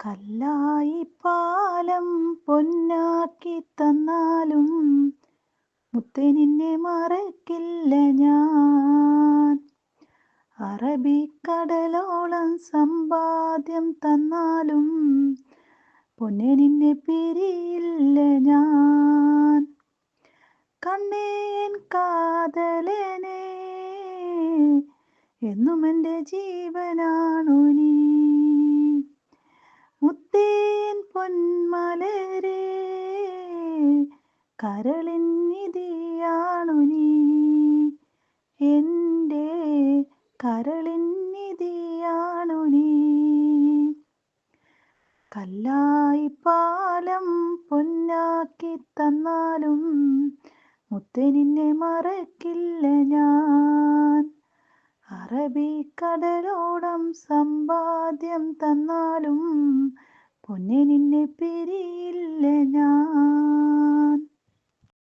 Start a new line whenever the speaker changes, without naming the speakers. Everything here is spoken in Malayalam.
കല്ലായി പാലം പൊന്നാക്കി തന്നാലും മുത്തേ നിന്നെ മറക്കില്ല ഞാൻ. അറബിക്കടലോളം സമ്പാദ്യം തന്നാലും പൊന്നെ നിന്നെ പിരിയില്ല ഞാൻ. കണ്ണേൻ കാതലനെ എന്നും എൻ്റെ ജീവനാണു നീ. മുത്തേൻ പൊന്മലരേ കരളിൻ നിധിയാണു നീ. എൻ്റെ കരളിൻ നിധിയാണു നീ. കല്ലായി പാലം പൊന്നാക്കി തന്നാലും മുത്തേ നിന്നെ മറക്കില്ല ഞാൻ. അറബിക്കടലോളം സമ്പാദ്യം തന്നാലും പൊന്നെ നിന്നെ പിരിയില്ല ഞാൻ.